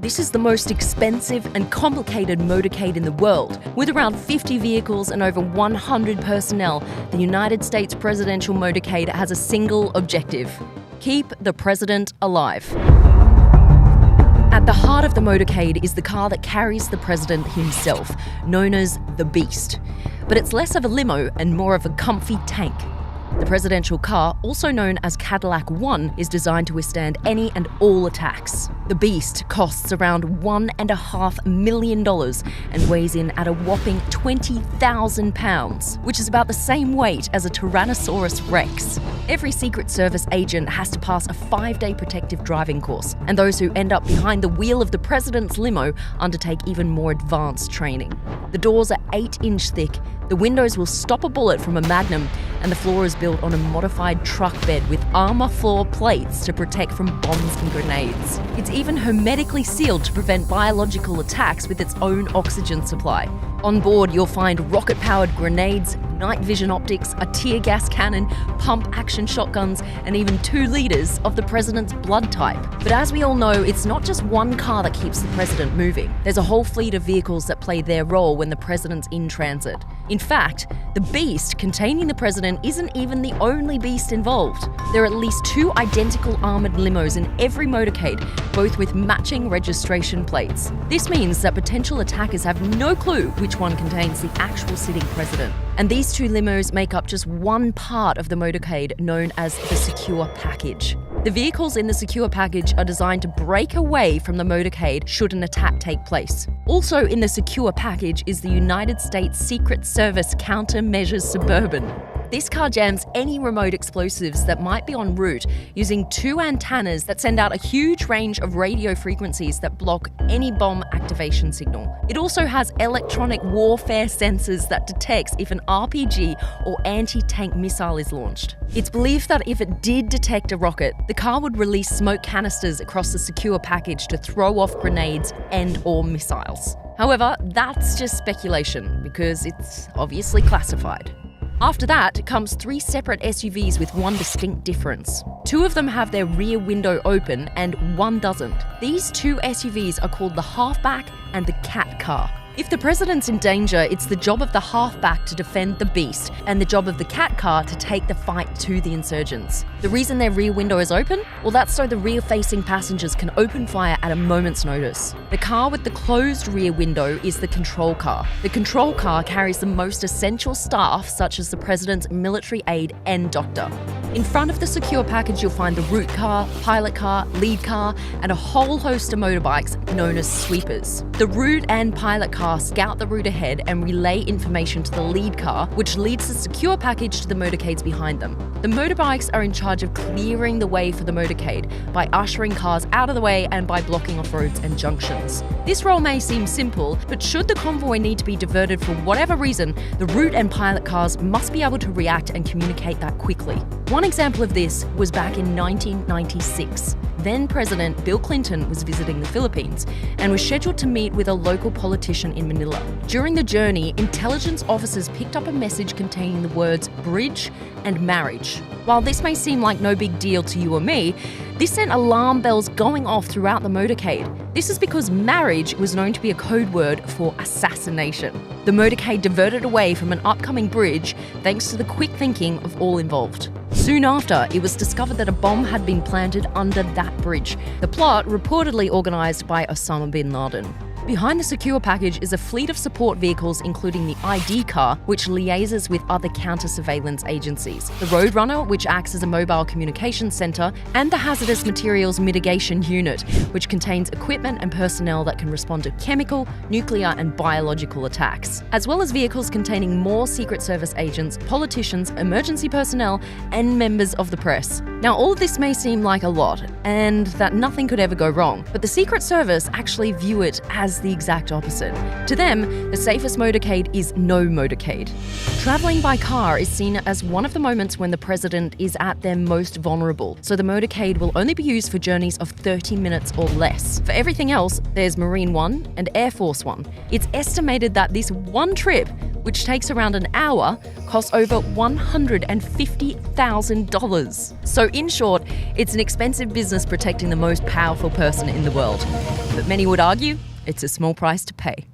This is the most expensive and complicated motorcade in the world. With around 50 vehicles and over 100 personnel, the United States presidential motorcade has a single objective: keep the president alive. At the heart of the motorcade is the car that carries the president himself, known as the Beast. But it's less of a limo and more of a comfy tank. The presidential car, also known as Cadillac One, is designed to withstand any and all attacks. The Beast costs around $1.5 million and weighs in at a whopping 20,000 pounds, which is about the same weight as a Tyrannosaurus Rex. Every Secret Service agent has to pass a 5-day protective driving course, and those who end up behind the wheel of the president's limo undertake even more advanced training. The doors are 8-inch thick, the windows will stop a bullet from a Magnum, and the floor is built on a modified truck bed with armor floor plates to protect from bombs and grenades. It's even hermetically sealed to prevent biological attacks with its own oxygen supply. On board, you'll find rocket-powered grenades, night vision optics, a tear gas cannon, pump-action shotguns, and even 2 litres of the president's blood type. But as we all know, it's not just one car that keeps the president moving. There's a whole fleet of vehicles that play their role when the president's in transit. In fact, the Beast containing the president isn't even the only beast involved. There are at least 2 identical armoured limos in every motorcade, both with matching registration plates. This means that potential attackers have no clue which one contains the actual sitting president. And these 2 limos make up just one part of the motorcade, known as the secure package. The vehicles in the secure package are designed to break away from the motorcade should an attack take place. Also in the secure package is the United States Secret Service Countermeasures Suburban. This car jams any remote explosives that might be en route using 2 antennas that send out a huge range of radio frequencies that block any bomb activation signal. It also has electronic warfare sensors that detects if an RPG or anti-tank missile is launched. It's believed that if it did detect a rocket, the car would release smoke canisters across the secure package to throw off grenades and/or missiles. However, that's just speculation because it's obviously classified. After that comes 3 separate SUVs with one distinct difference. 2 of them have their rear window open and 1 doesn't. These 2 SUVs are called the Halfback and the Cat Car. If the president's in danger, it's the job of the Halfback to defend the Beast and the job of the Cat Car to take the fight to the insurgents. The reason their rear window is open? Well, that's so the rear-facing passengers can open fire at a moment's notice. The car with the closed rear window is the control car. The control car carries the most essential staff, such as the president's military aide and doctor. In front of the secure package, you'll find the route car, pilot car, lead car, and a whole host of motorbikes known as sweepers. The route and pilot car scout the route ahead and relay information to the lead car, which leads the secure package to the motorcades behind them. The motorbikes are in charge of clearing the way for the motorcade by ushering cars out of the way and by blocking off roads and junctions. This role may seem simple, but should the convoy need to be diverted for whatever reason, the route and pilot cars must be able to react and communicate that quickly. One example of this was back in 1996. Then President Bill Clinton was visiting the Philippines and was scheduled to meet with a local politician in Manila. During the journey, intelligence officers picked up a message containing the words bridge and marriage. While this may seem like no big deal to you or me, this sent alarm bells going off throughout the motorcade. This is because marriage was known to be a code word for assassination. The motorcade diverted away from an upcoming bridge thanks to the quick thinking of all involved. Soon after, it was discovered that a bomb had been planted under that bridge. The plot reportedly organised by Osama bin Laden. Behind the secure package is a fleet of support vehicles, including the ID car, which liaises with other counter-surveillance agencies, the Roadrunner, which acts as a mobile communications centre, and the Hazardous Materials Mitigation Unit, which contains equipment and personnel that can respond to chemical, nuclear, and biological attacks, as well as vehicles containing more Secret Service agents, politicians, emergency personnel, and members of the press. Now, all of this may seem like a lot, and that nothing could ever go wrong, but the Secret Service actually view it as the exact opposite. To them, the safest motorcade is no motorcade. Travelling by car is seen as one of the moments when the president is at their most vulnerable, so the motorcade will only be used for journeys of 30 minutes or less. For everything else, there's Marine One and Air Force One. It's estimated that this one trip which takes around an hour, costs over $150,000. So in short, it's an expensive business protecting the most powerful person in the world. But many would argue it's a small price to pay.